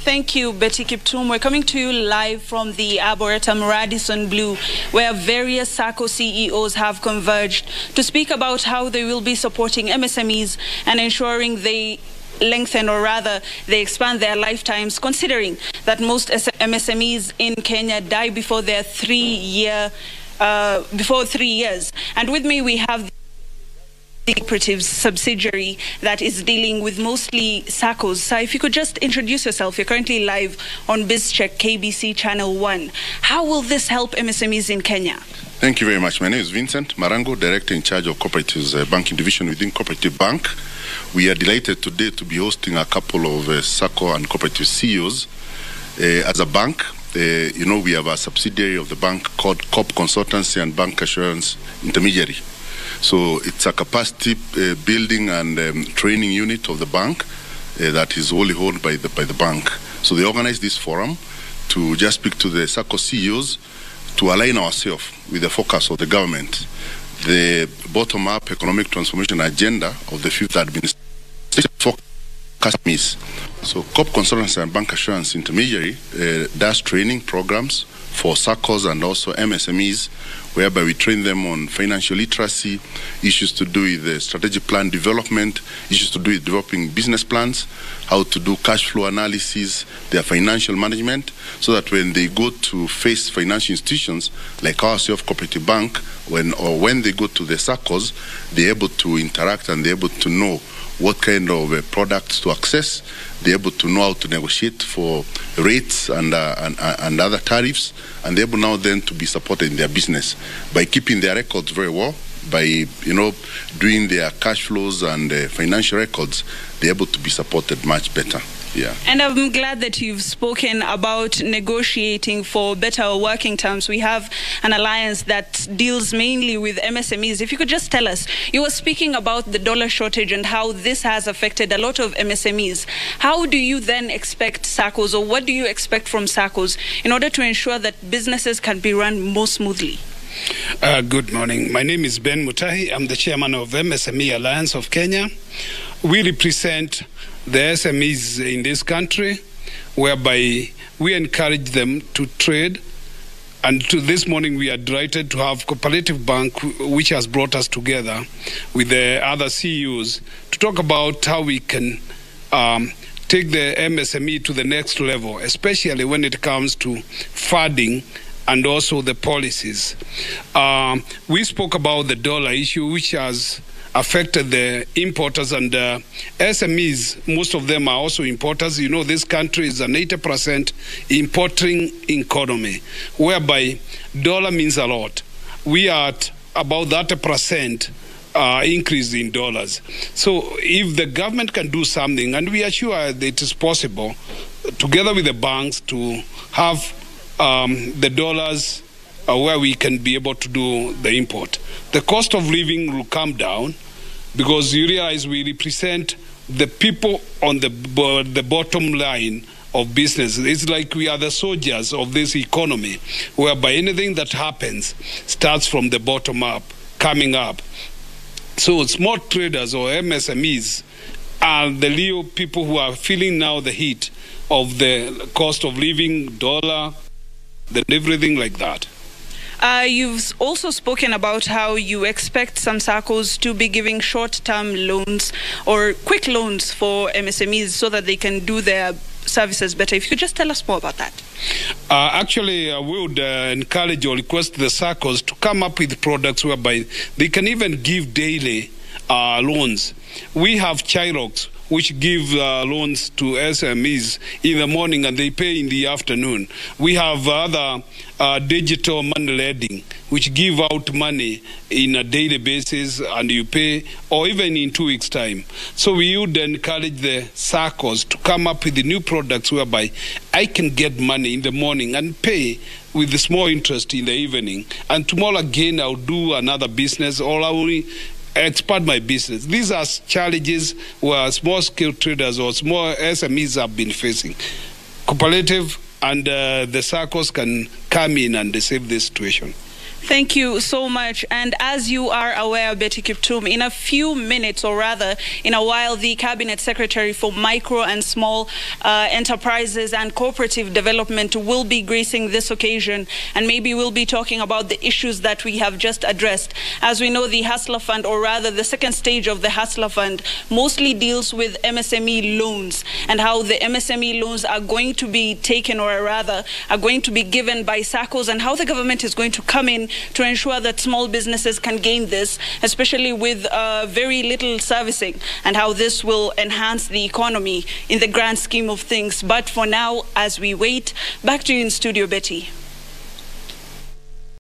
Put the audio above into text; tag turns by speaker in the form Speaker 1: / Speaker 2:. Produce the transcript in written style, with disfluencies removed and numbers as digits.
Speaker 1: Thank you, Betty Kiptum. We're coming to you live from the Arboretum Radisson Blu, where various SACCO CEOs have converged to speak about how they will be supporting MSMEs and ensuring they lengthen, or rather they expand their lifetimes, considering that most MSMEs in Kenya die before their 3 years. And with me we have the cooperative subsidiary that is dealing with mostly SACCOs. So if you could just introduce yourself. You're currently live on BizCheck KBC Channel 1. How will this help MSMEs in Kenya?
Speaker 2: Thank you very much. My name is Vincent Marango, Director in charge of Cooperatives Banking Division within Cooperative Bank. We are delighted today to be hosting a couple of SACCO and cooperative CEOs. As a bank, we have a subsidiary of the bank called COP Consultancy and Bank Assurance Intermediary. So it's a capacity building and training unit of the bank that is wholly owned by the bank. So they organize this forum to just speak to the SACCO CEOs to align ourselves with the focus of the government, the bottom-up economic transformation agenda of the fifth administration. So COP Consultancy and Bank Assurance Intermediary does training programs for SACCOs and also MSMEs, whereby we train them on financial literacy, issues to do with strategic plan development, issues to do with developing business plans, how to do cash flow analysis, their financial management, so that when they go to face financial institutions like our Cooperative Bank, when they go to the SACCOs, they're able to interact and they're able to know what kind of products to access. They're able to know how to negotiate for rates and other tariffs, and they're able now then to be supported in their business by keeping their records very well, by doing their cash flows and financial records. They're able to be supported much better. Yeah. And
Speaker 1: I'm glad that you've spoken about negotiating for better working terms. We have an alliance that deals mainly with MSMEs. If you could just tell us, you were speaking about the dollar shortage and how this has affected a lot of MSMEs. How do you then expect SACCOs, or what do you expect from SACCOs in order to ensure that businesses can be run more smoothly?
Speaker 3: Good morning. My name is Ben Mutahi. I'm the chairman of MSME Alliance of Kenya. We represent the SMEs in this country, whereby we encourage them to trade. And this morning we are delighted to have Cooperative Bank, which has brought us together with the other CEOs to talk about how we can take the MSME to the next level, especially when it comes to funding and also the policies. We spoke about the dollar issue, which has affected the importers and SMEs. Most of them are also importers. You know, this country is an 80% importing economy, whereby dollar means a lot. We are at about 30% increase in dollars. So if the government can do something, and we are sure that it is possible, together with the banks, to have the dollars where we can be able to do the import, the cost of living will come down, because you realize we represent the people on the bottom line of business. It's like we are the soldiers of this economy, whereby anything that happens starts from the bottom up, coming up. So small traders or MSMEs are the real people who are feeling now the heat of the cost of living, dollar, and everything like that.
Speaker 1: You've also spoken about how you expect some SACCOs to be giving short-term loans or quick loans for MSMEs so that they can do their services better. If you could just tell us more about that.
Speaker 3: Actually, I would encourage or request the SACCOs to come up with products whereby they can even give daily loans. We have Chirocs, which give loans to SMEs in the morning and they pay in the afternoon. We have other digital money lending, which give out money in a daily basis and you pay, or even in 2 weeks' time. So we would encourage the SACCOs to come up with the new products whereby I can get money in the morning and pay with the small interest in the evening. And tomorrow again, I'll do another business, or I will expand my business. These are challenges where small-scale traders or small SMEs have been facing. Cooperative and the SACCOs can come in and save this situation.
Speaker 1: Thank you so much. And as you are aware, Betty Kiptum, in a few minutes, or rather in a while, the Cabinet Secretary for Micro and Small Enterprises and Cooperative Development will be gracing this occasion, and maybe we'll be talking about the issues that we have just addressed. As we know, the Hustler Fund, or rather the second stage of the Hustler Fund, mostly deals with MSME loans and how the MSME loans are going to be taken, or rather are going to be given by SACCOs, and how the government is going to come in to ensure that small businesses can gain this, especially with very little servicing, and how this will enhance the economy in the grand scheme of things. But for now, as we wait, back to you in studio, Betty.